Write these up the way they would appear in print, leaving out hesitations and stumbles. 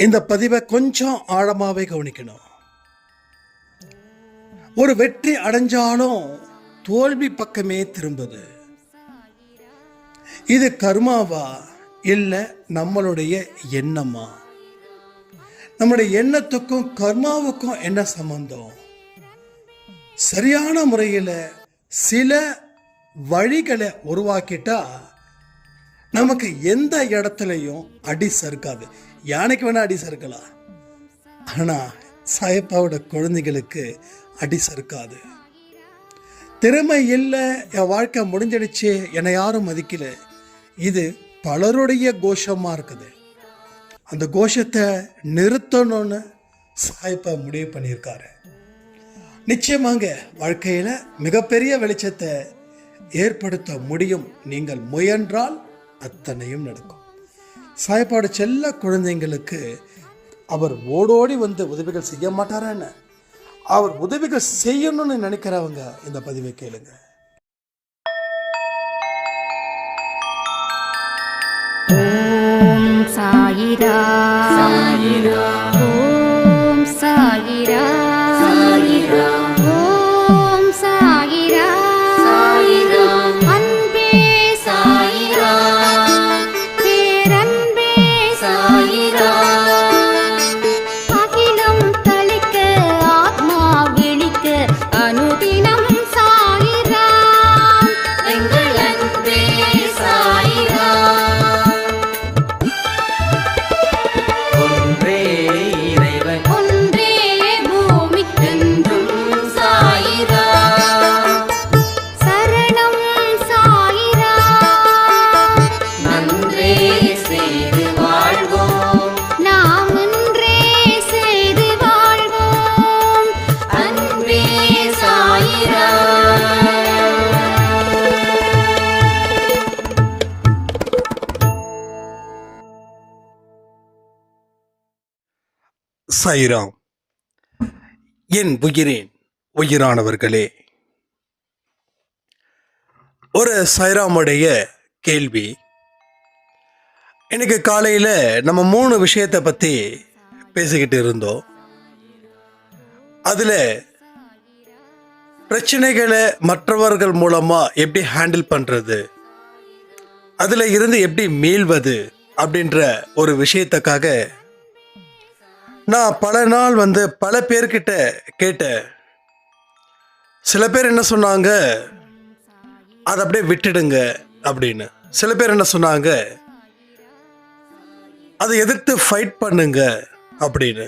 இந்த பதிவை கொஞ்சம் ஆழமாவே கவனிக்கணும். ஒரு வெற்றி அடைஞ்சாலும் தோல்வி பக்கமே திரும்புது. இது கர்மாவா இல்ல நம்மளுடைய எண்ணமா? நம்முடைய எண்ணத்துக்கும் கர்மாவுக்கும் என்ன சம்பந்தம்? சரியான முறையில் சில வழிகளை உருவாக்கிட்டா நமக்கு எந்த இடத்துலையும் அடி சறுக்காது. யானைக்கு வேணா அடி சறுக்கலாம், ஆனால் சாயப்பாவோட குழந்தைகளுக்கு அடி சறுக்காது. திறமை இல்லை, என் வாழ்க்கை முடிஞ்சிடுச்சு, என்னை யாரும் மதிக்கல, இது பலருடைய கோஷமாக இருக்குது. அந்த கோஷத்தை நிறுத்தணும்னு சாயப்பா முடிவு பண்ணியிருக்காரு. நிச்சயமாங்க வாழ்க்கையில் மிகப்பெரிய வெளிச்சத்தை ஏற்படுத்த முடியும். நீங்கள் முயன்றால் அத்தனையும் நடக்கும். சாயப்பாவோட செல்ல குழந்தைங்களுக்கு அவர் ஓடோடி வந்து உதவிகள் செய்ய மாட்டாரான்னு, அவர் உதவிகள் செய்யணும்னு நினைக்கிறவங்க இந்த பதிவை கேளுங்க. ஓம் சாயிரா சாயிரா, ஓம் சாயிரா சாயிரா, ஓம் சாயிரா சாயிரா, அன்பே சாயிரா, பேரன்பே சாயிரா, அகிலம் தளிக்க ஆத்மா விழிக்க அனுதினம் சாயிரா, எங்கள் அன்பே சாயிரா. சாயிராம். என் உயிரின் உயிரானவர்களே, ஒரு சாய்ராமுடைய கேள்வி. இன்னைக்கு காலையில் நம்ம 3 விஷயத்தை பற்றி பேசிக்கிட்டு இருந்தோம். அதில் பிரச்சனைகளை மற்றவர்கள் மூலமாக எப்படி ஹேண்டில் பண்ணுறது, அதில் இருந்து எப்படி மீள்வது அப்படின்ற ஒரு விஷயத்துக்காக நான் பல நாள் பல பேர்கிட்ட கேட்டேன். சில பேர் என்ன சொன்னாங்க, அதை அப்படியே விட்டுடுங்க அப்படின்னு. சில பேர் என்ன சொன்னாங்க, அதை எதிர்த்து ஃபைட் பண்ணுங்க அப்படின்னு.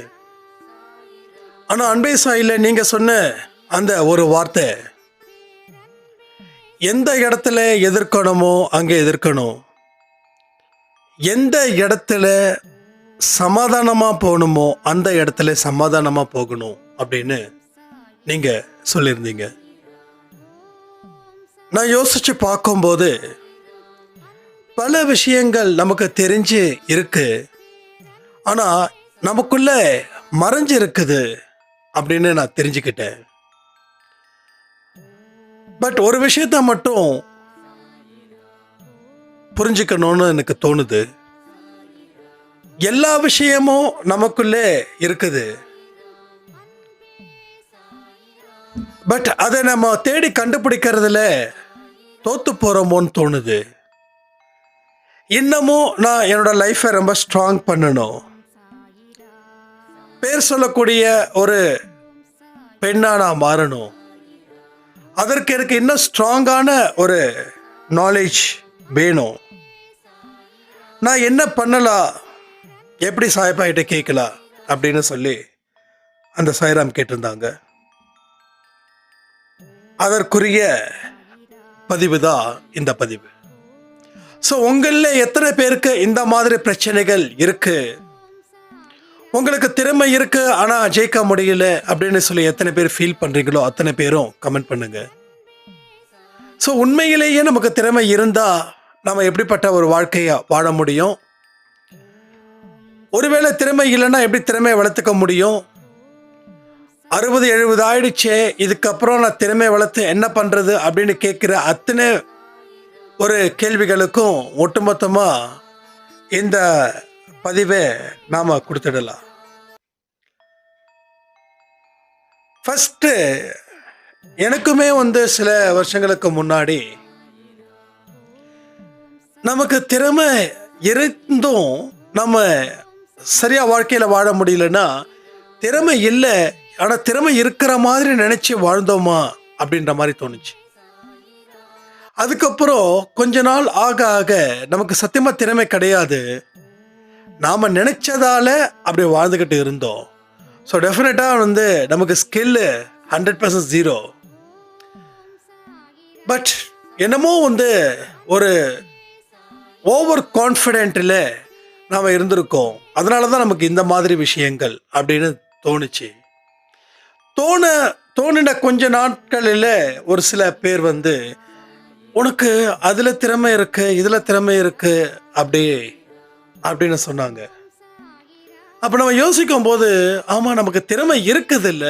ஆனால் அன்பே சாயில நீங்கள் சொன்ன அந்த ஒரு வார்த்தை, எந்த இடத்துல எதிர்க்கணுமோ அங்கே எதிர்க்கணும், எந்த இடத்துல சமாதானமாக போகணுமோ அந்த இடத்துல சமாதானமாக போகணும் அப்படின்னு நீங்கள் சொல்லியிருந்தீங்க. நான் யோசித்து பார்க்கும்போது பல விஷயங்கள் நமக்கு தெரிஞ்சு இருக்கு, ஆனால் நமக்குள்ள மறைஞ்சு இருக்குது அப்படின்னு நான் தெரிஞ்சுக்கிட்டேன். பட் ஒரு விஷயத்த மட்டும் புரிஞ்சுக்கணும்னு எனக்கு தோணுது. எல்லா விஷயமும் நமக்குள்ளே இருக்குது, பட் அதை நம்ம தேடி கண்டுபிடிக்கிறதுல தோத்து போறோமோன்னு தோணுது. இன்னமும் நான் என்னோட லைஃப்பை ரொம்ப ஸ்ட்ராங் பண்ணணும், பேர் சொல்லக்கூடிய ஒரு பெண்ணா நான் மாறணும், அதற்கு எனக்கு இன்னும் ஸ்ட்ராங்கான ஒரு நாலேஜ் வேணும். நான் என்ன பண்ணலாம், எப்படி சாயப்பா கிட்ட கேட்கலாம் அப்படின்னு சொல்லி அந்த சாய்ராம் கேட்டிருந்தாங்க. அதற்குரிய பதிவு தான் இந்த பதிவு. ஸோ உங்களில் எத்தனை பேருக்கு இந்த மாதிரி பிரச்சனைகள் இருக்கு, உங்களுக்கு திறமை இருக்கு ஆனால் ஜெயிக்க முடியல அப்படின்னு சொல்லி எத்தனை பேர் ஃபீல் பண்ணுறீங்களோ அத்தனை பேரும் கமெண்ட் பண்ணுங்க. ஸோ உண்மையிலேயே நமக்கு திறமை இருந்தால் நம்ம எப்படிப்பட்ட ஒரு வாழ்க்கையை வாழ முடியும், ஒருவேளை திறமை இல்லைன்னா எப்படி திறமையை வளர்த்துக்க முடியும், 60-70 ஆயிடுச்சே, இதுக்கப்புறம் நான் திறமையை வளர்த்து என்ன பண்ணுறது அப்படின்னு கேட்குற அத்தனை ஒரு கேள்விகளுக்கும் ஒட்டுமொத்தமாக இந்த பதிவை நாம் கொடுத்துடலாம். ஃபஸ்ட்டு எனக்குமே சில வருஷங்களுக்கு முன்னாடி நமக்கு திறமை இருந்தும் நம்ம சரியாக வாழ்க்கையில் வாழ முடியலன்னா திறமை இல்லை, ஆனால் திறமை இருக்கிற மாதிரி நினச்சி வாழ்ந்தோமா அப்படின்ற மாதிரி தோணுச்சு. அதுக்கப்புறம் கொஞ்ச நாள் ஆக ஆக நமக்கு சத்தியமாக திறமை கிடையாது, நாம் நினச்சதால அப்படி வாழ்ந்துக்கிட்டு இருந்தோம். ஸோ டெஃபினட்டாக நமக்கு ஸ்கில்லு 100% ஜீரோ. பட் என்னமோ ஒரு ஓவர் கான்ஃபிடென்ட்டில் நாம் இருந்திருக்கோம். அதனால தான் நமக்கு இந்த மாதிரி விஷயங்கள் அப்படின்னு தோணுச்சு. தோணின கொஞ்ச நாட்களில் ஒரு சில பேர் உனக்கு அதில் திறமை இருக்கு, இதில் திறமை இருக்கு அப்படின்னு சொன்னாங்க. அப்போ நம்ம யோசிக்கும் போது ஆமாம் நமக்கு திறமை இருக்குதில்ல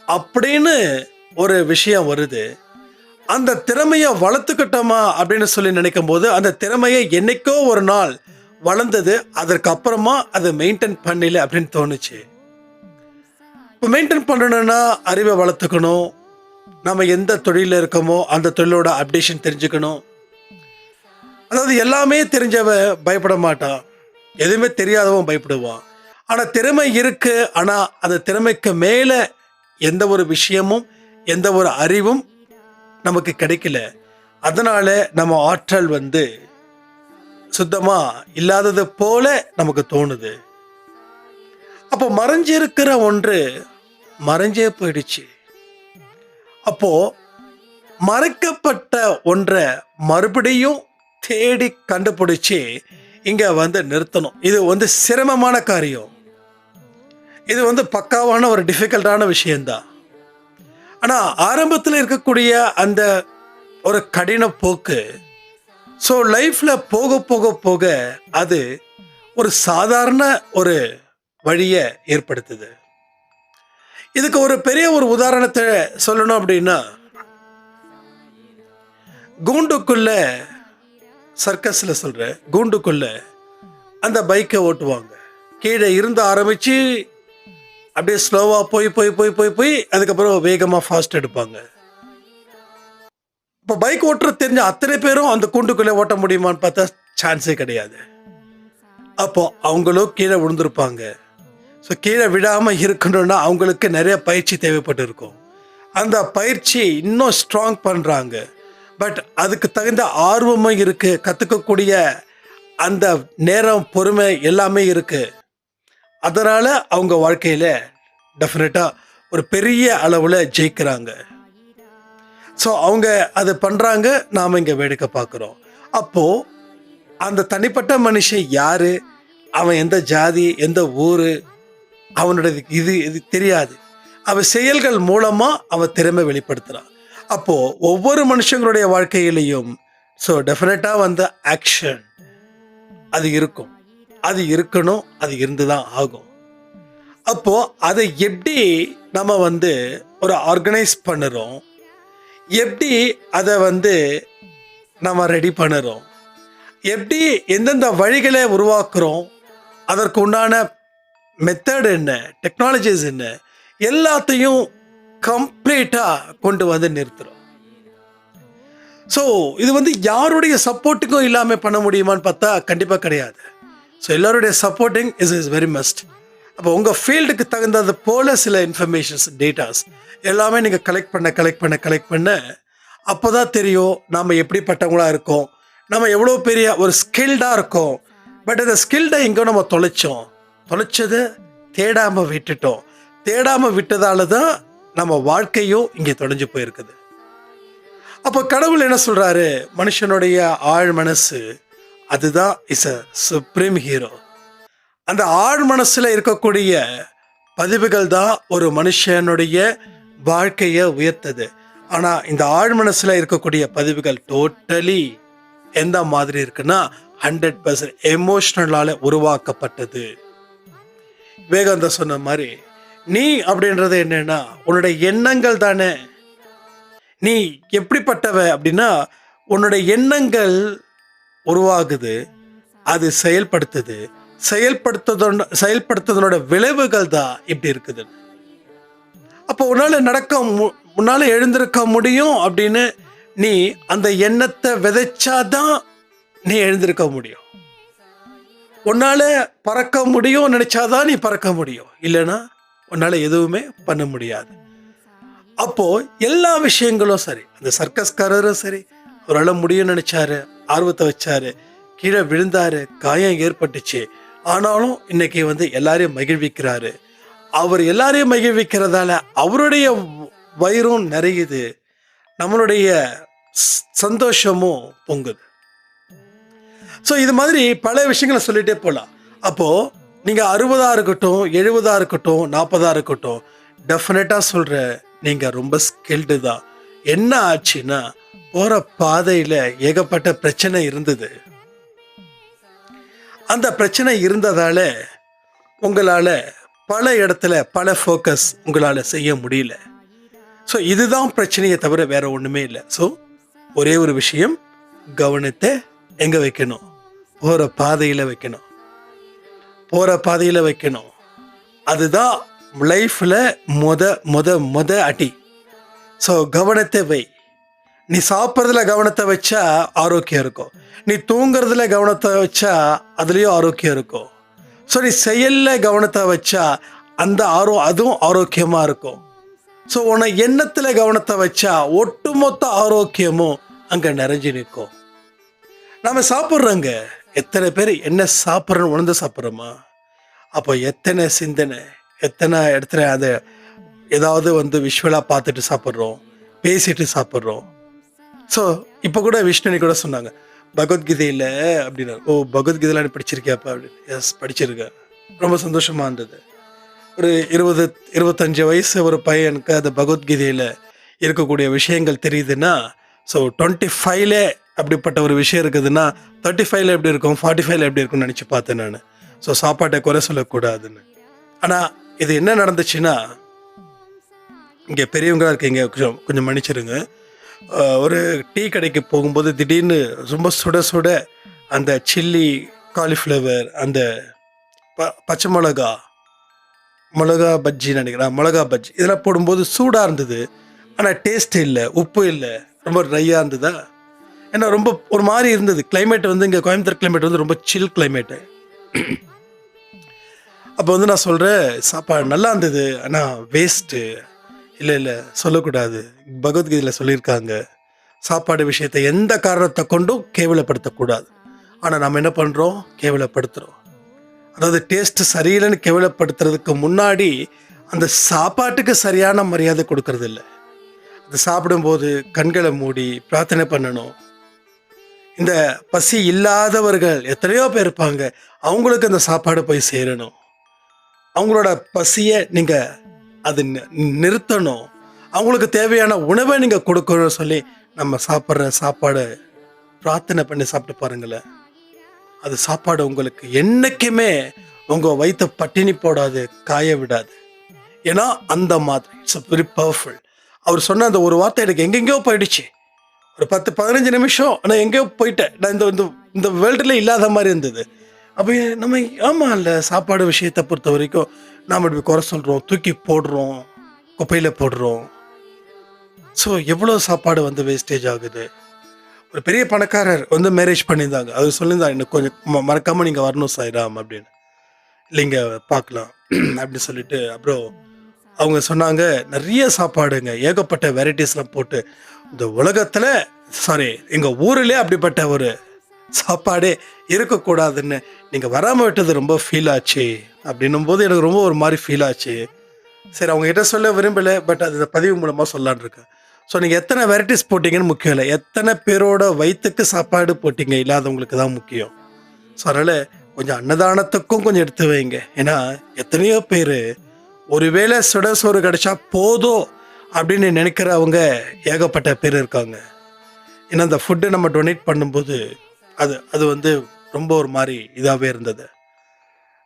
அப்படின்னு ஒரு விஷயம் வருது. அந்த திறமையை வளர்த்துக்கிட்டோமா அப்படின்னு சொல்லி நினைக்கும் போது அந்த திறமையை என்னைக்கோ ஒரு நாள் வளர்ந்தது, அதற்கு அப்புறமா அதை மெயின்டைன் பண்ணல அப்படின்னு தோணுச்சு. இப்போ மெயின்டைன் பண்ணணும்னா அறிவை வளர்த்துக்கணும், நம்ம எந்த தொழிலில் இருக்கோமோ அந்த தொழிலோட அப்டேஷன் தெரிஞ்சுக்கணும். அதாவது எல்லாமே தெரிஞ்சவன் பயப்பட மாட்டான், எதுவுமே தெரியாதவன் பயப்படுவான். ஆனால் திறமை இருக்கு, ஆனால் அந்த திறமைக்கு மேலே எந்த ஒரு விஷயமும் எந்த ஒரு அறிவும் நமக்கு கிடைக்கல. அதனால நம்ம ஆற்றல் சுத்தமாக இல்லாதது போல நமக்கு தோணுது. அப்போ மறைஞ்சிருக்கிற ஒன்று மறைஞ்சே போயிடுச்சு. அப்போ மறைக்கப்பட்ட ஒன்றை மறுபடியும் தேடி கண்டுபிடிச்சி இங்கே நிறுத்தணும். இது சிரமமான காரியம், இது பக்காவான ஒரு டிஃபிகல்ட்டான விஷயந்தான். ஆனால் ஆரம்பத்தில் இருக்கக்கூடிய அந்த ஒரு கடின போக்கு ஸோ லைஃப்பில் போக போக போக அது ஒரு சாதாரண ஒரு வழியை ஏற்படுத்துது. இதுக்கு ஒரு பெரிய ஒரு உதாரணத்தை சொல்லணும் அப்படின்னா, கூண்டுக்குள்ள சர்க்கஸில் சொல்கிற கூண்டுக்குள்ள அந்த பைக்கை ஓட்டுவாங்க. கீழே இருந்து ஆரம்பித்து அப்படியே ஸ்லோவாக போய் போய் போய் போய் போய் அதுக்கப்புறம் வேகமாக ஃபாஸ்ட் எடுப்பாங்க. இப்போ பைக் ஓட்டுற தெரிஞ்ச அத்தனை பேரும் அந்த கூண்டுக்குள்ளே ஓட்ட முடியுமான்னு பார்த்தா சான்ஸே கிடையாது. அப்போ அவங்களும் கீழே விழுந்திருப்பாங்க. ஸோ கீழே விடாமல் இருக்கணும்னா அவங்களுக்கு நிறைய பயிற்சி தேவைப்பட்டு இருக்கும். அந்த பயிற்சி இன்னும் ஸ்ட்ராங் பண்ணுறாங்க. பட் அதுக்கு தகுந்த ஆர்வமும் இருக்குது, கற்றுக்கக்கூடிய அந்த நேரம் பொறுமை எல்லாமே இருக்குது. அதனால் அவங்க வாழ்க்கையில் டெஃபினட்டாக ஒரு பெரிய அளவில் ஜெயிக்கிறாங்க. ஸோ அவங்க அதை பண்ணுறாங்க, நாம் இங்கே வேடிக்கை பார்க்குறோம். அப்போது அந்த தனிப்பட்ட மனுஷன் யார், அவன் எந்த ஜாதி, எந்த ஊர், அவனோட இது தெரியாது. அவன் செயல்கள் மூலமாக அவன் திறமை வெளிப்படுத்துகிறான். அப்போது ஒவ்வொரு மனுஷங்களுடைய வாழ்க்கையிலையும் ஸோ டெஃபினட்டாக ஆக்ஷன் அது இருக்கும், அது இருக்கணும், அது இருந்து தான் ஆகும். அப்போது அதை எப்படி நம்ம ஒரு ஆர்கனைஸ் பண்ணுறோம், எப்படி அதை நம்ம ரெடி பண்ணுறோம், எப்படி எந்தெந்த வழிகளை உருவாக்குறோம், அதற்கு உண்டான மெத்தட் என்ன, டெக்னாலஜிஸ் என்ன, எல்லாத்தையும் கம்ப்ளீட்டாக கொண்டு நிறுத்துகிறோம். ஸோ இது யாருடைய சப்போர்ட்டுக்கும் இல்லாமல் பண்ண முடியுமான்னு பார்த்தா கண்டிப்பாக கிடையாது. ஸோ எல்லோருடைய சப்போர்ட்டிங் இஸ் வெரி மஸ்ட். அப்போ உங்கள் ஃபீல்டுக்கு தகுந்தது போல் சில இன்ஃபர்மேஷன்ஸ், டேட்டாஸ் எல்லாமே நீங்கள் கலெக்ட் பண்ண அப்போ தான் தெரியும் நாம் எப்படிப்பட்டவங்களாக இருக்கோம், நம்ம எவ்வளோ பெரிய ஒரு ஸ்கில்டாக இருக்கோம். பட் இந்த ஸ்கில்டை எங்கோ நம்ம தொலைச்சதை தேடாமல் விட்டுட்டோம். தேடாமல் விட்டதால தான் நம்ம வாழ்க்கையும் இங்கே தொலைஞ்சு போயிருக்குது. அப்போ கடவுள் என்ன சொல்கிறாரு, மனுஷனுடைய ஆழ் மனசு அதுதான் இஸ் அ சுப்ரீம் ஹீரோ. அந்த ஆழ் மனசில் இருக்கக்கூடிய பதிவுகள் தான் ஒரு மனுஷனுடைய வாழ்க்கையை உயர்த்தது. ஆனால் இந்த ஆழ் மனசில் இருக்கக்கூடிய பதிவுகள் டோட்டலி எந்த மாதிரி இருக்குன்னா 100% எமோஷ்னலால் உருவாக்கப்பட்டது. விவேகானந்தர் சொன்ன மாதிரி நீ அப்படின்றது என்னன்னா உன்னுடைய எண்ணங்கள் தானே. நீ எப்படிப்பட்டவ அப்படின்னா உன்னுடைய எண்ணங்கள் உருவாகுது, அது செயல்படுத்துது, செயல்படுத்துறதோட விளைவுகள் தான் இப்படி இருக்குது. அப்போ உன்னால எழுந்திருக்க முடியும் அப்படின்னு நீ அந்த எண்ணத்தை விதைச்சாதான் நீ எழுந்திருக்க முடியும். உன்னால பறக்க முடியும் நினைச்சாதான் நீ பறக்க முடியும், இல்லைன்னா உன்னால எதுவுமே பண்ண முடியாது. அப்போ எல்லா விஷயங்களும் சரி, அந்த சர்க்கஸ்காரரும் சரி, அவரால் முடியும் நினைச்சாரு, ஆர்வத்தை வச்சாரு, கீழே விழுந்தாரு, காயம் ஏற்பட்டுச்சு, ஆனாலும் இன்னைக்கு எல்லாரையும் மகிழ்விக்கிறாரு. அவர் எல்லாரையும் மகிழ்விக்கிறதால அவருடைய வயிறும் நிறையுது, நம்மளுடைய சந்தோஷமும் பொங்குது. ஸோ இது மாதிரி பல விஷயங்களை சொல்லிட்டே போகலாம். அப்போது நீங்கள் 60 இருக்கட்டும், 70 இருக்கட்டும், 40 இருக்கட்டும், டெஃபினட்டாக சொல்கிறேன், நீங்கள் ரொம்ப ஸ்கில்டு தான். என்ன ஆச்சுன்னா, போகிற பாதையில் ஏகப்பட்ட பிரச்சனை இருந்தது. அந்த பிரச்சனை இருந்ததால் உங்களால் பல இடத்துல பல ஃபோக்கஸ் உங்களால் செய்ய முடியல. ஸோ இதுதான் பிரச்சனையை தவிர வேற ஒன்றுமே இல்லை. ஸோ ஒரே ஒரு விஷயம், கவனத்தை எங்கே வைக்கணும்? போகிற பாதையில் வைக்கணும். போகிற பாதையில் வைக்கணும். அதுதான் லைஃப்பில் மொத அடி. ஸோ கவனத்தை வை. நீ சாப்பிட்றதுல கவனத்தை வச்சா ஆரோக்கியம் இருக்கும். நீ தூங்குறதுல கவனத்தை வச்சா அதுலேயும் ஆரோக்கியம் இருக்கும். ஸோ நீ செயலில் கவனத்தை வச்சா அதுவும் ஆரோக்கியமாக இருக்கும். ஸோ உன்னை எண்ணத்தில் கவனத்தை வச்சா ஒட்டுமொத்த ஆரோக்கியமும் அங்கே நிறைஞ்சு நிற்கும். நம்ம சாப்பிட்றோங்க, எத்தனை பேர் என்ன சாப்பிட்றோன்னு உணர்ந்து சாப்பிட்றோமா? அப்போ எத்தனை சிந்தனை, எத்தனை இடத்துல அதை ஏதாவது விஷுவலாக பார்த்துட்டு சாப்பிட்றோம், பேசிட்டு சாப்பிட்றோம். ஸோ இப்போ கூட விஷ்ணுனி கூட சொன்னாங்க, பகவத்கீதையில் அப்படின்னா, ஓ பகவத்கீதையில் நீ படிச்சிருக்கியாப்பா அப்படின்னு. எஸ், படிச்சிருக்கேன். ரொம்ப சந்தோஷமாக இருந்தது. ஒரு 20-25 வயசு ஒரு பையனுக்கு அந்த பகவத்கீதையில் இருக்கக்கூடிய விஷயங்கள் தெரியுதுன்னா, ஸோ 25ல அப்படிப்பட்ட ஒரு விஷயம் இருக்குதுன்னா 35ல எப்படி இருக்கும், 45ல எப்படி இருக்கும்னு நினச்சி பார்த்தேன் நான். ஸோ சாப்பாட்டை குறை சொல்லக்கூடாதுன்னு. ஆனால் இது என்ன நடந்துச்சுன்னா, இங்கே பெரியவங்களாக இருக்கீங்க, கொஞ்சம் மன்னிச்சிருங்க. ஒரு டீ கடைக்கு போகும்போது திடீர்னு ரொம்ப சுட சுட அந்த சில்லி, காலிஃப்ளவர், அந்த பச்சை மிளகா பஜ்ஜி நினைக்கிறேன், மிளகா பஜ்ஜி இதெல்லாம் போடும்போது சூடாக இருந்தது. ஆனால் டேஸ்ட் இல்லை, உப்பு இல்லை, ரொம்ப ட்ரையாக இருந்ததா. ஏன்னா ரொம்ப ஒரு மாதிரி இருந்தது. கிளைமேட் இங்கே கோயம்புத்தூர் கிளைமேட் ரொம்ப சில் கிளைமேட்டு. அப்போ நான் சொல்கிறேன், சாப்பாடு நல்லா இருந்தது, ஆனால் வேஸ்ட்டு. இல்லை சொல்லக்கூடாது, பகவத்கீதையில் சொல்லியிருக்காங்க, சாப்பாடு விஷயத்தை எந்த காரணத்தை கொண்டும் கேவலப்படுத்தக்கூடாது. ஆனால் நம்ம என்ன பண்ணுறோம், கேவலப்படுத்துகிறோம். அதாவது டேஸ்ட்டு சரியில்லைன்னு கேவலப்படுத்துறதுக்கு முன்னாடி அந்த சாப்பாட்டுக்கு சரியான மரியாதை கொடுக்கறது இல்லை. அது சாப்பிடும்போது கண்களை மூடி பிரார்த்தனை பண்ணணும். இந்த பசி இல்லாதவர்கள் எத்தனையோ பேர் இருப்பாங்க, அவங்களுக்கு அந்த சாப்பாடு போய் சேரணும். அவங்களோட பசியை நீங்கள் அது நிறுத்தணும். அவங்களுக்கு தேவையான உணவை நீங்கள் கொடுக்கணும்னு சொல்லி நம்ம சாப்பிட்ற சாப்பாடு பிரார்த்தனை பண்ணி சாப்பிட்டு பாருங்களேன். அது சாப்பாடு உங்களுக்கு என்றைக்குமே உங்கள் வயிற்ற பட்டினி போடாது, காய விடாது. ஏன்னா அந்த மாதிரி இட்ஸ் வெரி பவர்ஃபுல். அவர் சொன்ன அந்த ஒரு வார்த்தை எனக்கு எங்கெங்கேயோ போயிடுச்சு. ஒரு 10-15 நிமிஷம் ஆனால் எங்கேயோ போயிட்டேன் நான். இந்த வேர்ல்டில் இல்லாத மாதிரி இருந்தது. அப்போ நம்ம ஆமாம் இல்லை, சாப்பாடு விஷயத்தை பொறுத்த வரைக்கும் நாம் இப்படி குறை சொல்கிறோம், தூக்கி போடுறோம், குப்பையில் போடுறோம். ஸோ எவ்வளோ சாப்பாடு வேஸ்டேஜ் ஆகுது. ஒரு பெரிய பணக்காரர் மேரேஜ் பண்ணியிருந்தாங்க. அவர் சொல்லியிருந்தாங்க, எனக்கு கொஞ்சம் மறக்காமல் நீங்கள் வரணும் சாய்ராம் அப்படின்னு. இல்லைங்க பார்க்கலாம் அப்படின்னு சொல்லிட்டு அப்புறம் அவங்க சொன்னாங்க, நிறைய சாப்பாடுங்க, ஏகப்பட்ட வெரைட்டிஸ்லாம் போட்டு இந்த உலகத்தில் எங்கள் ஊரிலே அப்படிப்பட்ட ஒரு சாப்பாடே இருக்கக்கூடாதுன்னு நீங்கள் வராமல் விட்டது ரொம்ப ஃபீல் ஆச்சு அப்படின்னும் போது எனக்கு ரொம்ப ஒரு மாதிரி ஃபீல் ஆச்சு. சரி, அவங்ககிட்ட சொல்ல விரும்பலை, பட் அது இந்த பதிவு மூலமாக சொல்லலான் இருக்கேன். ஸோ நீங்கள் எத்தனை வெரைட்டிஸ் போட்டிங்கன்னு முக்கியம் இல்லை, எத்தனை பேரோட வயிற்றுக்கு சாப்பாடு போட்டிங்க இல்லாதவங்களுக்கு தான் முக்கியம். ஸோ அதனால் கொஞ்சம் அன்னதானத்துக்கும் கொஞ்சம் எடுத்து வைங்க. ஏன்னா எத்தனையோ பேர் ஒருவேளை சுட சோறு கிடைச்சா போதும் அப்படின்னு நினைக்கிறவங்க ஏகப்பட்ட பேர் இருக்காங்க. ஏன்னா அந்த ஃபுட்டை நம்ம டொனேட் பண்ணும்போது அது ரொம்ப ஒரு மாதிரி இதாகவே இருந்தது.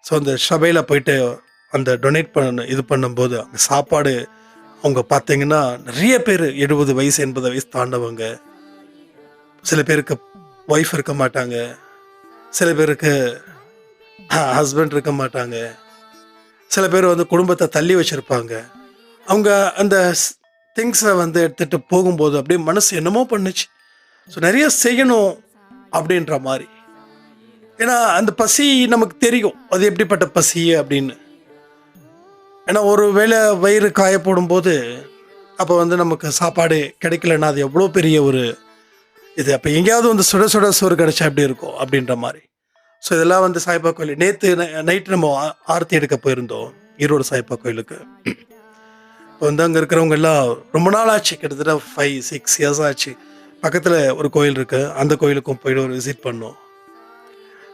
ஸோ அந்த சபையில் போயிட்டு அந்த டொனேட் பண்ணும்போது அந்த சாப்பாடு அவங்க பார்த்தீங்கன்னா நிறைய பேர் 70 வயசு 80 வயசு தாண்டவங்க. சில பேருக்கு ஒய்ஃப் இருக்க மாட்டாங்க, சில பேருக்கு ஹஸ்பண்ட் இருக்க மாட்டாங்க. சில பேர் வந்து குடும்பத்தை தள்ளி வச்சுருப்பாங்க. அவங்க அந்த திங்ஸை வந்து எடுத்துகிட்டு போகும்போது அப்படியே மனசு என்னமோ பண்ணுச்சு. ஸோ நிறைய செய்யணும் அப்படின்ற மாதிரி. ஏன்னா அந்த பசி நமக்கு தெரியும், அது எப்படிப்பட்ட பசி அப்படின்னு. ஏன்னா ஒரு வேளை வயிறு காய போடும்போது அப்போ வந்து நமக்கு சாப்பாடு கிடைக்கலன்னா அது எவ்வளோ பெரிய ஒரு இது. அப்போ எங்கேயாவது வந்து சுட சுட சோறு கிடைச்சா எப்படி இருக்கும் அப்படின்ற மாதிரி. ஸோ இதெல்லாம் வந்து சாய்பா கோயில். நேற்று நைட்டு நம்ம ஆரத்தி எடுக்க போயிருந்தோம் ஈரோடு சாய்பா கோயிலுக்கு. இப்போ வந்து அங்கே இருக்கிறவங்க எல்லாம் ரொம்ப நாள் ஆச்சு, கிட்டத்தட்ட 5-6 இயர்ஸ் ஆச்சு. பக்கத்தில் ஒரு கோயில் இருக்குது, அந்த கோயிலுக்கும் போய்ட்டு ஒரு விசிட் பண்ணோம்.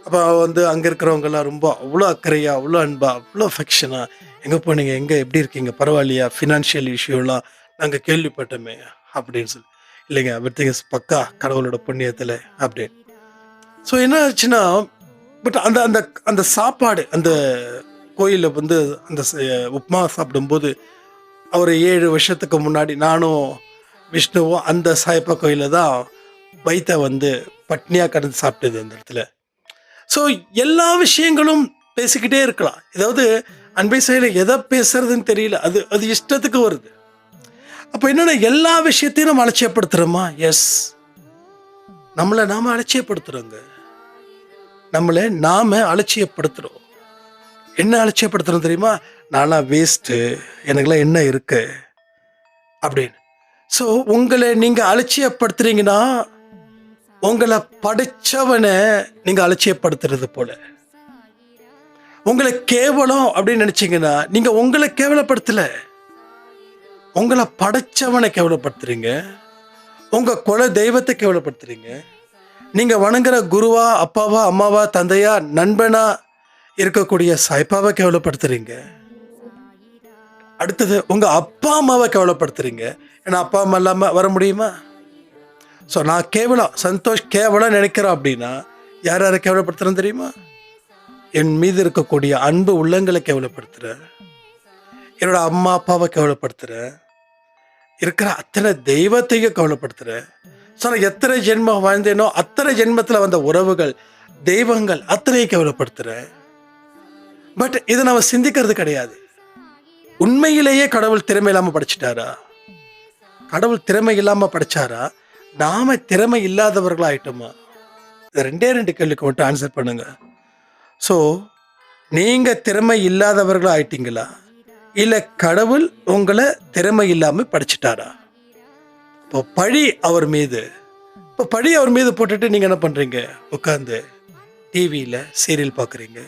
அப்போ வந்து அங்கே இருக்கிறவங்கெல்லாம் ரொம்ப அவ்வளோ அக்கறையாக, அவ்வளோ அன்பாக, அவ்வளோ அஃபெக்ஷனாக, எங்கே போனீங்க, எங்கே எப்படி இருக்கீங்க, பரவாயில்லையா, ஃபினான்ஷியல் இஷ்யூலாம் நாங்கள் கேள்விப்பட்டோமே அப்படின்னு சொல்லி. இல்லைங்க, எவ்ரிதிங் இஸ் பக்கா, கடவுளோட புண்ணியத்தில் அப்படின்னு. ஸோ என்ன ஆச்சுன்னா, பட் அந்த அந்த அந்த சாப்பாடு அந்த கோயிலில் வந்து அந்த உப்புமா சாப்பிடும்போது ஒரு 7 வருஷத்துக்கு முன்னாடி நானும் விஷ்ணுவும் அந்த சாய்பா கோயிலில் தான் வயிற்ற வந்து பட்னியாக கடந்து சாப்பிட்டது அந்த இடத்துல. ஸோ எல்லா விஷயங்களும் பேசிக்கிட்டே இருக்கலாம். ஏதாவது அன்பை செயல எதை பேசுறதுன்னு தெரியல, அது அது இஷ்டத்துக்கு வருது. அப்போ என்னென்ன எல்லா விஷயத்தையும் நம்ம அலட்சியப்படுத்துகிறோமா? எஸ், நம்மளை நாம் அலட்சியப்படுத்துகிறோங்க. நம்மளை நாம் அலட்சியப்படுத்துகிறோம். என்ன அலட்சியப்படுத்துகிறோம் தெரியுமா? நான்லாம் வேஸ்ட்டு, எனக்குலாம் என்ன இருக்கு அப்படின்னு. ஸோ உங்களை நீங்கள் அலட்சியப்படுத்துறீங்கன்னா உங்களை படைச்சவனை நீங்கள் அலட்சியப்படுத்துறது போல. உங்களை கேவலம் அப்படின்னு நினச்சிங்கன்னா நீங்கள் உங்களை கேவலப்படுத்தலை, உங்களை படைச்சவனை கேவலப்படுத்துறீங்க. உங்கள் குல தெய்வத்தை கேவலப்படுத்துறீங்க. நீங்கள் வணங்குற குருவா, அப்பாவா, அம்மாவா, தந்தையா, நண்பனா இருக்கக்கூடிய சாய்பாவை கேவலப்படுத்துறீங்க. அடுத்தது உங்கள் அப்பா அம்மாவை கேவலப்படுத்துறீங்க. ஏன்னா அப்பா அம்மா இல்லாமல் வர முடியுமா? ஸோ நான் கேவலம், சந்தோஷ் கேவலம் நினைக்கிறேன் அப்படின்னா யார் யாரை கேவலப்படுத்துகிறேன்னு தெரியுமா? என் மீது இருக்கக்கூடிய அன்பு உள்ளங்களை கேவலப்படுத்துகிறேன், என்னோட அம்மா அப்பாவை கேவலப்படுத்துகிறேன், இருக்கிற அத்தனை தெய்வத்தையும் கேவலப்படுத்துகிறேன். ஸோ நான் எத்தனை ஜென்மம் வாழ்ந்தேனோ அத்தனை ஜென்மத்தில் வந்த உறவுகள், தெய்வங்கள் அத்தனையும் கேவலப்படுத்துகிறேன். பட் இதை நம்ம சிந்திக்கிறது கிடையாது. உண்மையிலேயே கடவுள் திறமை இல்லாமல் படைச்சிட்டாரா? கடவுள் திறமை இல்லாமல் படைச்சாரா? நாம திறமை இல்லாதவர்களாயிட்டோமா? இது 2 கேள்விக்கு மட்டும் ஆன்சர் பண்ணுங்க. ஸோ நீங்கள் திறமை இல்லாதவர்களாக ஆயிட்டீங்களா, இல்லை கடவுள் உங்களை திறமை இல்லாமல் படைச்சிட்டாரா? இப்போ பழி அவர் மீது. இப்போ பழி அவர் மீது போட்டுட்டு நீங்கள் என்ன பண்ணுறீங்க? உட்காந்து டிவியில் சீரியல் பார்க்குறீங்க,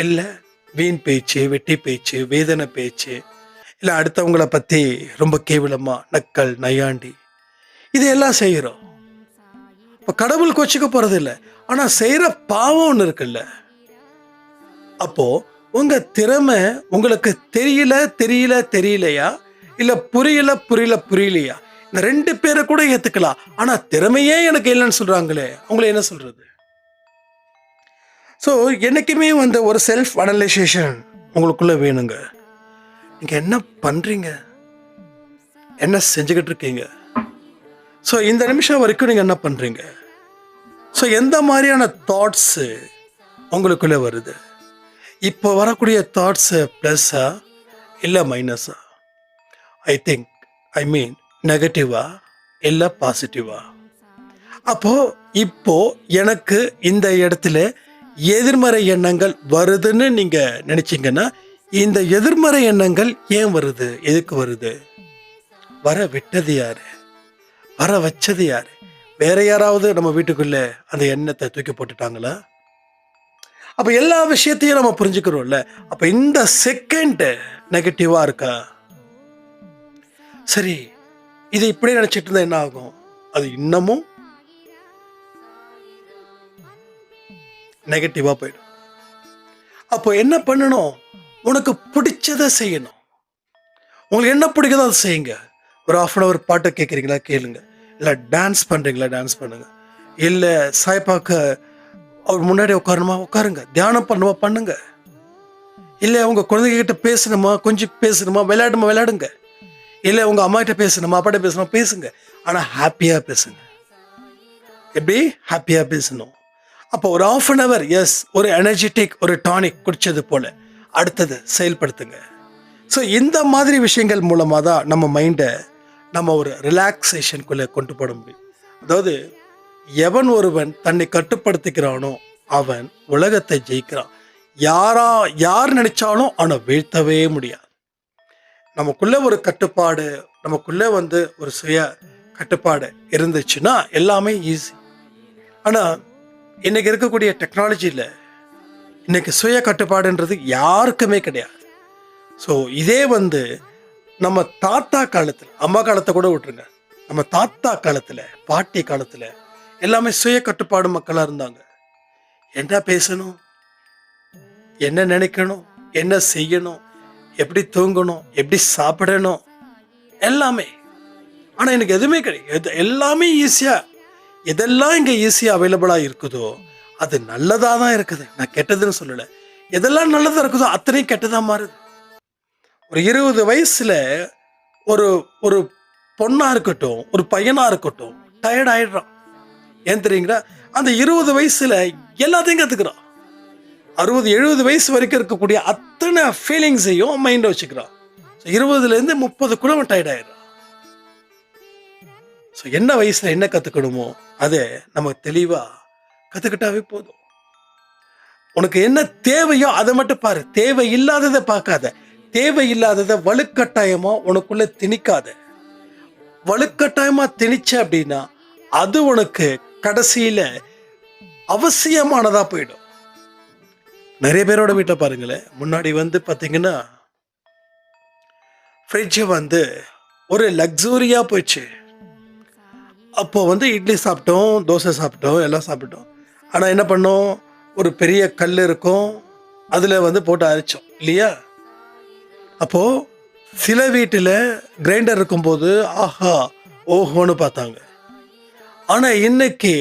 இல்லை வீண் பேச்சு, வெட்டி பேச்சு, வேதனை பேச்சு, இல்லை அடுத்தவங்கள பற்றி ரொம்ப கேவலமாக நக்கல் நையாண்டி இதையெல்லாம் செய்கிறோம். இப்போ கடவுள் கொச்சிக்க போகிறது இல்லை, ஆனால் செய்கிற பாவம் ஒன்று இருக்குல்ல. அப்போது உங்கள் திறமை உங்களுக்கு தெரியலையா, இல்லை புரியலையா, இந்த 2 பேரை கூட ஏற்றுக்கலாம். ஆனால் திறமையே எனக்கு இல்லைன்னு சொல்கிறாங்களே, அவங்கள என்ன சொல்கிறது? ஸோ என்றைக்குமே வந்து ஒரு செல்ஃப் அனலைசேஷன் உங்களுக்குள்ளே வேணுங்க. நீங்கள் என்ன பண்ணுறீங்க, என்ன செஞ்சுக்கிட்டு இருக்கீங்க? ஸோ இந்த நிமிஷம் வரைக்கும் நீங்கள் என்ன பண்ணுறீங்க? ஸோ எந்த மாதிரியான தாட்ஸு உங்களுக்குள்ளே வருது? இப்போ வரக்கூடிய தாட்ஸு ப்ளஸ்ஸா இல்லை மைனஸா? ஐ மீன் நெகட்டிவா இல்லை பாசிட்டிவா? அப்போது இப்போது எனக்கு இந்த இடத்துல எதிர்மறை எண்ணங்கள் வருதுன்னு நீங்கள் நினச்சிங்கன்னா, இந்த எதிர்மறை எண்ணங்கள் ஏன் வருது, எதுக்கு வருது? வர விட்டது யாரு, வர வச்சது யாரு? வேற யாராவது நம்ம வீட்டுக்குள்ளே அந்த எண்ணத்தை தூக்கி போட்டுட்டாங்களா? அப்போ எல்லா விஷயத்தையும் நம்ம புரிஞ்சுக்கிறோம்ல. அப்போ இந்த செகண்ட் நெகட்டிவாக இருக்கா? சரி, இது இப்படியே நினச்சிட்டு இருந்தா என்ன ஆகும்? அது இன்னமும் நெகட்டிவாக போயிடும். அப்போ என்ன பண்ணணும்? உனக்கு பிடிச்சதை செய்யணும். உங்களுக்கு என்ன பிடிக்குதோ அதை செய்யுங்க. ஒரு 1/2 hour பாட்டை கேட்குறீங்களா, கேளுங்க. இல்லை டான்ஸ் பண்ணுறீங்களா, டான்ஸ் பண்ணுங்க. இல்லை சாய்பாக்க அவர் முன்னாடி உட்காருங்க. தியானம் பண்ணுங்க. இல்லை உங்கள் குழந்தைகிட்ட பேசணுமா, கொஞ்சம் பேசணுமா, விளையாடுங்க. இல்லை உங்கள் அம்மா கிட்ட பேசணுமா, அப்பாட்ட பேசணுமா, பேசுங்க. ஆனால் ஹாப்பியாக பேசுங்க. எப்படி? ஹாப்பியாக பேசணும். அப்போ ஒரு 1/2 hour எஸ் ஒரு எனர்ஜெட்டிக் ஒரு டானிக் குடிச்சது போல அடுத்தது செயல்படுத்துங்க. ஸோ இந்த மாதிரி விஷயங்கள் மூலமாக தான் நம்ம மைண்டை நம்ம ஒரு ரிலாக்ஸேஷனுக்குள்ளே கொண்டு போட முடியும். அதாவது எவன் ஒருவன் தன்னை கட்டுப்படுத்திக்கிறானோ அவன் உலகத்தை ஜெயிக்கிறான். யார் நினைச்சாலும் அவனை வீழ்த்தவே முடியாது. நமக்குள்ளே ஒரு கட்டுப்பாடு, நமக்குள்ளே ஒரு சுய கட்டுப்பாடு இருந்துச்சுன்னா எல்லாமே ஈஸி. ஆனால் இன்னைக்கு இருக்கக்கூடிய டெக்னாலஜியில் இன்னைக்கு சுய கட்டுப்பாடுன்றது யாருக்குமே கிடையாது. ஸோ இதே நம்ம தாத்தா காலத்தில், அம்மா காலத்தை கூட விட்டுருங்க, நம்ம தாத்தா காலத்தில் பாட்டி காலத்தில் எல்லாமே சுய கட்டுப்பாடு மக்களாக இருந்தாங்க. என்ன பேசணும், என்ன நினைக்கணும், என்ன செய்யணும், எப்படி தூங்கணும், எப்படி சாப்பிடணும், எல்லாமே. ஆனால் எனக்கு எதுவுமே கிடையாது. எல்லாமே ஈஸியாக, எதெல்லாம் இங்கே ஈஸியாக அவைலபிளாக இருக்குதோ அது நல்லதாக தான் இருக்குது. நான் கெட்டதுன்னு சொல்லலை. எதெல்லாம் நல்லதாக இருக்குதோ அத்தனையும் கெட்டதாக மாறுது. ஒரு 20 வயசில் ஒரு ஒரு பொண்ணாக இருக்கட்டும், ஒரு பையனாக இருக்கட்டும், டயர்ட் ஆகிடுறான். ஏன் தெரியுங்களா? அந்த 20 வயசில் எல்லாத்தையும் கற்றுக்குறான். 60-70 வயசு வரைக்கும் இருக்கக்கூடிய அத்தனை ஃபீலிங்ஸையும் மைண்டை வச்சுக்கிறான். ஸோ 20லேருந்து 30க்குள்ள அவன் டயர்ட் ஆகிடுறான். ஸோ என்ன வயசில் என்ன கற்றுக்கணுமோ அதை நம்ம தெளிவாக கற்றுக்கிட்டாவே போதும். உனக்கு என்ன தேவையோ அதை மட்டும் பாரு. தேவையில்லாததை பார்க்காத. தேவையில்லாததை வலுக்கட்டாயமாக உனக்குள்ளே திணிக்காத. வலுக்கட்டாயமாக திணிச்ச அப்படின்னா அது உனக்கு கடைசியில் அவசியமானதாக போயிடும். நிறைய பேரோட வீட்டில் பாருங்களேன், முன்னாடி பார்த்தீங்கன்னா ஃப்ரிட்ஜு ஒரு லக்ஸூரியாக போயிடுச்சு. அப்போது இட்லி சாப்பிட்டோம், தோசை சாப்பிட்டோம், எல்லாம் சாப்பிட்டோம். ஆனால் என்ன பண்ணோம், ஒரு பெரிய கல் இருக்கும், அதில் போட்டு அரைச்சோம் இல்லையா? அப்போது சில வீட்டில் கிரைண்டர் இருக்கும்போது ஆஹா ஓஹோன்னு பார்த்தாங்க. ஆனால் இன்னைக்கு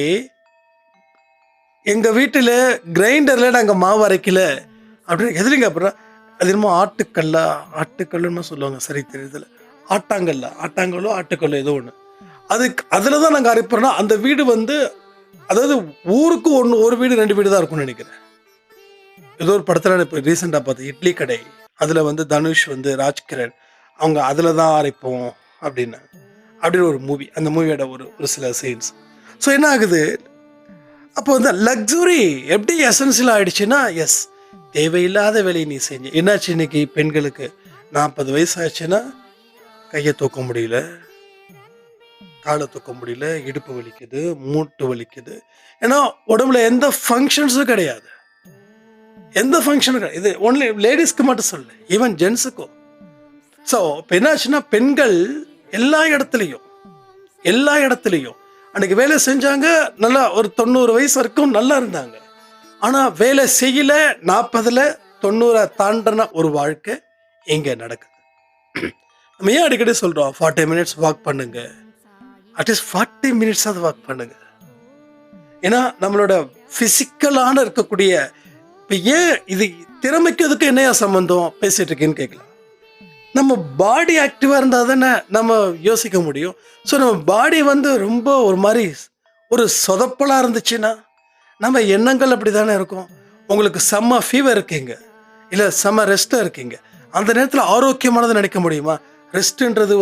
எங்கள் வீட்டில் கிரைண்டரில் நாங்கள் மாவு அரைக்கல அப்படின்னு எதுலைங்க அப்புறம் அது என்னமோ ஆட்டுக்கல்லுன்னு சொல்லுவாங்க, சரி தெரியுதுல, ஆட்டாங்கல்லோ ஆட்டுக்கல்லோ ஏதோ ஒன்று, அதில் தான் நாங்கள் அரைப்போம்னா அந்த வீடு அதாவது ஊருக்கு ஒரு வீடு 2 வீடு தான் இருக்கும்னு நினைக்கிறேன். ஏதோ ஒரு படத்தில் இப்போ ரீசெண்டாக பார்த்தேன், இட்லி கடை, அதில் தனுஷ் ராஜ்கிரண் அவங்க அதில் தான் அரைப்போம் அப்படின்னு ஒரு மூவி, அந்த மூவியோட ஒரு சில சீன்ஸ். ஸோ என்ன ஆகுது, அப்போ லக்ஸுரி எப்படி எசென்சியல் ஆகிடுச்சுன்னா, எஸ் தேவையில்லாத வேலையை நீ செஞ்ச. என்னாச்சு இன்னைக்கு பெண்களுக்கு 40 வயசு ஆச்சுன்னா கையை தூக்க முடியல, காலை தூக்க முடியல, இடுப்பு வலிக்குது, மூட்டு வலிக்குது. ஏன்னா உடம்புல எந்த ஃபங்க்ஷன்ஸும் கிடையாது. எந்த ஃபங்க்ஷனும் கிடையாது. இது ஒன்லி லேடிஸ்க்கு மட்டும் சொல்லு, ஈவன் ஜென்ஸுக்கும். ஸோ இப்போ என்னாச்சுன்னா பெண்கள் எல்லா இடத்துலையும் அன்றைக்கி வேலை செஞ்சாங்க, நல்லா ஒரு 90 வயசு வரைக்கும் நல்லா இருந்தாங்க. ஆனால் வேலை செய்யல, 40ல் 90 தாண்டின ஒரு வாழ்க்கை இங்கே நடக்குது. நம்ம ஏன் அடிக்கடி சொல்கிறோம் 40 minutes வாக் பண்ணுங்க, அட்லீஸ்ட் 40 minutes வாக் பண்ணுங்க. ஏன்னா நம்மளோட ஃபிசிக்கலான இருக்கக்கூடிய இப்போ ஏன் இது திறமைக்கு அதுக்கு என்னையா சம்மந்தம் பேசிகிட்டு இருக்கேன்னு கேட்கலாம். நம்ம பாடி ஆக்டிவாக இருந்தால் தானே நம்ம யோசிக்க முடியும். ஸோ நம்ம பாடி ரொம்ப ஒரு மாதிரி ஒரு சொதப்பலாக இருந்துச்சுன்னா நம்ம எண்ணங்கள் அப்படி தானே இருக்கும். உங்களுக்கு செம்ம ஃபீவர் இருக்கீங்க, இல்லை செம்ம ரெஸ்ட்டாக இருக்கீங்க, அந்த நேரத்தில் ஆரோக்கியமானதை நினைக்க முடியுமா? ரெஸ்ட்டுன்றது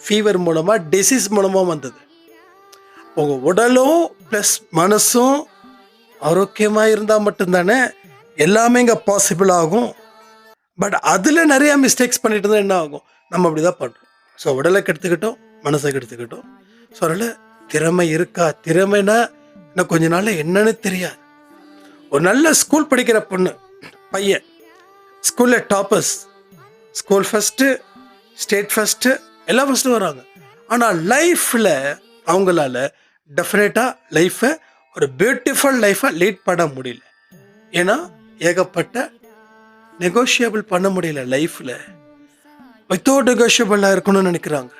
ஃபீவர் மூலமாக டிசீஸ் மூலமாக வந்தது. உங்கள் உடலும் ப்ளஸ் மனசும் ஆரோக்கியமாக இருந்தால் மட்டும்தானே எல்லாமே இங்கே பாசிபிள் ஆகும். பட் அதில் நிறையா மிஸ்டேக்ஸ் பண்ணிட்டு தான் என்ன ஆகும், நம்ம அப்படி தான் பண்ணுறோம். ஸோ உடலை கெடுத்துக்கிட்டோம், மனசை கெடுத்துக்கிட்டோம். ஸோ அதனால் திறமை இருக்கா, திறமைனா இன்னும் கொஞ்ச நாள் என்னன்னு தெரியாது. ஒரு நல்ல ஸ்கூல் படிக்கிற பொண்ணு பையன் ஸ்கூலில் toppers, school first, state first, எல்லாம் ஃபஸ்ட்டு வராங்க. ஆனால் லைஃப்பில் அவங்களால டெஃபினட்டாக லைஃப்பை ஒரு பியூட்டிஃபுல் லைஃப்பை லீட் பண்ண முடியல. ஏன்னா ஏகப்பட்ட நெகோஷியபிள் பண்ண முடியல லைஃப்பில். வித்தவுட் நெகோஷியபிளாக இருக்கணும்னு நினைக்கிறாங்க.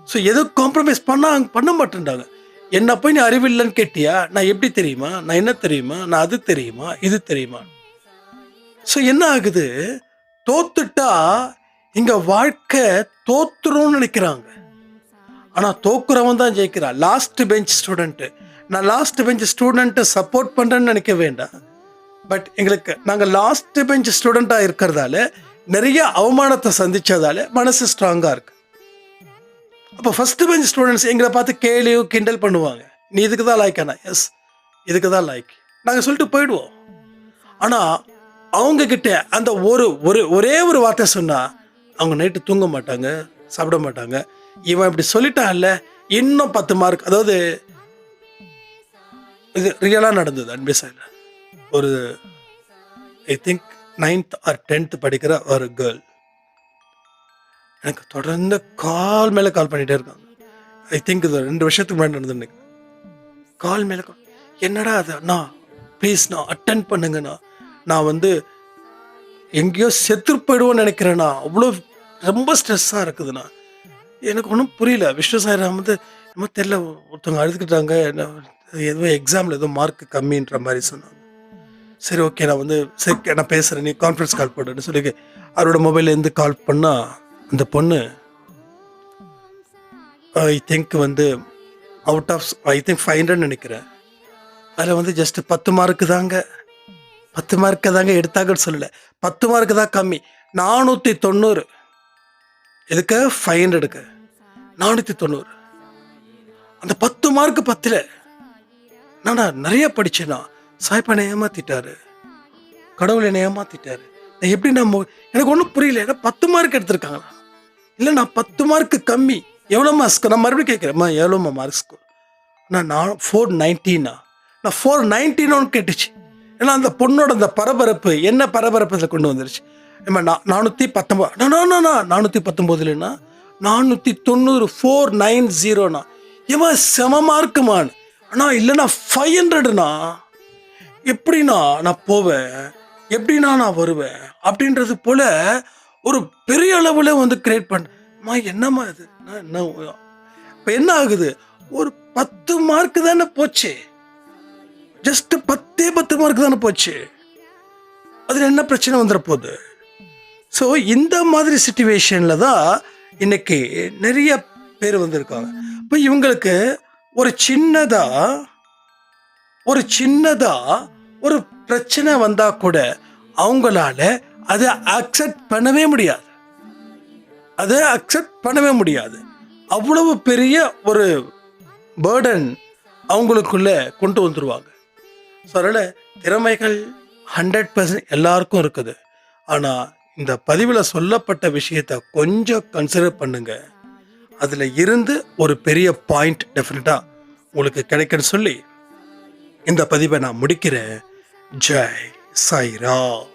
ஸோ எதுவும் காம்ப்ரமைஸ் பண்ண மாட்டேன்றாங்க. என்ன போய் நீ அறிவில்லைன்னு கேட்டியா, நான் எப்படி தெரியுமா, நான் என்ன தெரியுமா, நான் அது தெரியுமா, இது தெரியுமா. ஸோ என்ன ஆகுது, தோத்துட்டா இங்கே வாழ்க்கை தோத்துரும்னு நினைக்கிறாங்க. ஆனால் தோக்குறவன் தான் ஜெயிக்கிறான். லாஸ்ட் பெஞ்ச் ஸ்டூடெண்ட்டு நான் லாஸ்ட் பெஞ்ச் ஸ்டூடெண்ட்டை சப்போர்ட் பண்ணுறேன்னு நினைக்க வேண்டாம். பட் எங்களுக்கு நாங்கள் லாஸ்ட் பெஞ்ச் ஸ்டூடெண்ட்டாக இருக்கிறதால நிறைய அவமானத்தை சந்தித்ததால மனசு ஸ்ட்ராங்காக இருக்கு. அப்போ ஃபஸ்ட்டு பெஞ்ச் ஸ்டூடெண்ட்ஸ் எங்களை பார்த்து கேலியோ கிண்டல் பண்ணுவாங்க. நீ இதுக்கு தான் லாய்க்கானா? எஸ், இதுக்கு தான் லாய்க்கு நாங்கள் சொல்லிட்டு போயிடுவோம். ஆனால் அவங்கக்கிட்ட அந்த ஒரே ஒரு வார்த்தை சொன்னால் அவங்க நைட்டு தூங்க மாட்டாங்க, சாப்பிட மாட்டாங்க. இவன் இப்படி சொல்லிட்டான்ல, இன்னும் 10 மார்க். அதாவது இது ரியலாக நடந்தது அன்பேசாயில். ஒரு I think 9th or 10th படிக்கிற ஒரு கேர்ள் எனக்கு தொடர்ந்து கால் மேலே கால் பண்ணிகிட்டே இருக்காங்க. ஐ திங்க் இது 2 வருஷத்துக்கு முன்னாடி நடந்தது. கால் மேலே கால், என்னடா அது அண்ணா ப்ளீஸ்ண்ணா அட்டென்ட் பண்ணுங்கண்ணா, நான் வந்து எங்கேயோ செத்து போயிடுவோன்னு நினைக்கிறேண்ணா, அவ்வளோ ரொம்ப ஸ்ட்ரெஸ்ஸாக இருக்குதுண்ணா. எனக்கு ஒன்றும் புரியல. விஷ்ணு சாய்ராம் வந்து நம்ம தெரியல, ஒருத்தவங்க அழுதுக்கிட்டாங்க, என்ன ஏதோ எக்ஸாமில் ஏதோ மார்க் கம்மின்ற மாதிரி சொன்னாங்க. சரி ஓகே, நான் வந்து சரி நான் பேசுகிறேன், நீ கான்ஃபரன்ஸ் கால் போடுன்னு சொல்லி அவரோட மொபைல்லேருந்து கால் பண்ணால் அந்த பொண்ணு ஐ திங்க் வந்து அவுட் ஆஃப் ஐ திங்க் 500 நினைக்கிறேன். அதில் வந்து ஜஸ்ட் 10 மார்க்கு தாங்க 10 மார்க்கு தாங்க எடுத்தாங்கன்னு சொல்லலை, 10 மார்க்கு தான் கம்மி. 490. இதுக்கு 500க்கு 490. அந்த 10 மார்க்கு 10ல் நான் நிறைய படித்தேன்னா சாய்ப்பா என்னை ஏமாத்திட்டாரு, கடவுள் என்னை ஏமாத்திட்டாரு. நான் எப்படி எனக்கு ஒன்றும் புரியல. ஏன்னா 10 மார்க் எடுத்திருக்காங்களா? இல்லை நான் 10 மார்க்கு கம்மி. எவ்வளோ மார்க்ஸ்க்கு? நான் மறுபடியும் கேட்குறேம்மா எவ்வளோம்மா மார்க்ஸ்க்கு? நான் 419. நான் 419 கேட்டுச்சு. ஏன்னா அந்த பொண்ணோட அந்த பரபரப்பு என்ன பரபரப்பில் கொண்டு வந்துருச்சு. ஏம்மா 419 419 490 490. ஏமா செம மார்க்குமான். ஆனால் இல்லைண்ணா 500ண்ணா. எப்படின்னா நான் போவேன், எப்படின்னா நான் வருவேன் அப்படின்றது போல் ஒரு பெரிய அளவில் வந்து கிரியேட் பண்ண. என்னம்மா இது என்ன இப்போ என்ன ஆகுது? ஒரு 10 மார்க்கு தானே போச்சு, ஜஸ்ட் 10 மார்க் தானே போச்சு. அதில் என்ன பிரச்சனை வந்துட போகுது? ஸோ இந்த மாதிரி சிச்சுவேஷனில் தான் இன்னைக்கு நிறைய பேர் வந்திருக்காங்க. இப்போ இவங்களுக்கு ஒரு சின்னதாக ஒரு பிரச்சனை வந்தால் கூட அவங்களால அதை அக்செப்ட் பண்ணவே முடியாது. அவ்வளவு பெரிய ஒரு பேர்டன் அவங்களுக்குள்ள கொண்டு வந்துடுவாங்க. ஸோ அதனால் திறமைகள் 100% எல்லாருக்கும் இருக்குது. ஆனால் இந்த பதிவில் சொல்லப்பட்ட விஷயத்தை கொஞ்சம் கன்சிடர் பண்ணுங்க. அதில் இருந்து ஒரு பெரிய பாயிண்ட் டெஃபினட்டாக உங்களுக்கு கிடைக்குன்னு சொல்லி இந்த பதிவை நான் முடிக்கிறேன். ஜெய் சாய்ராம்.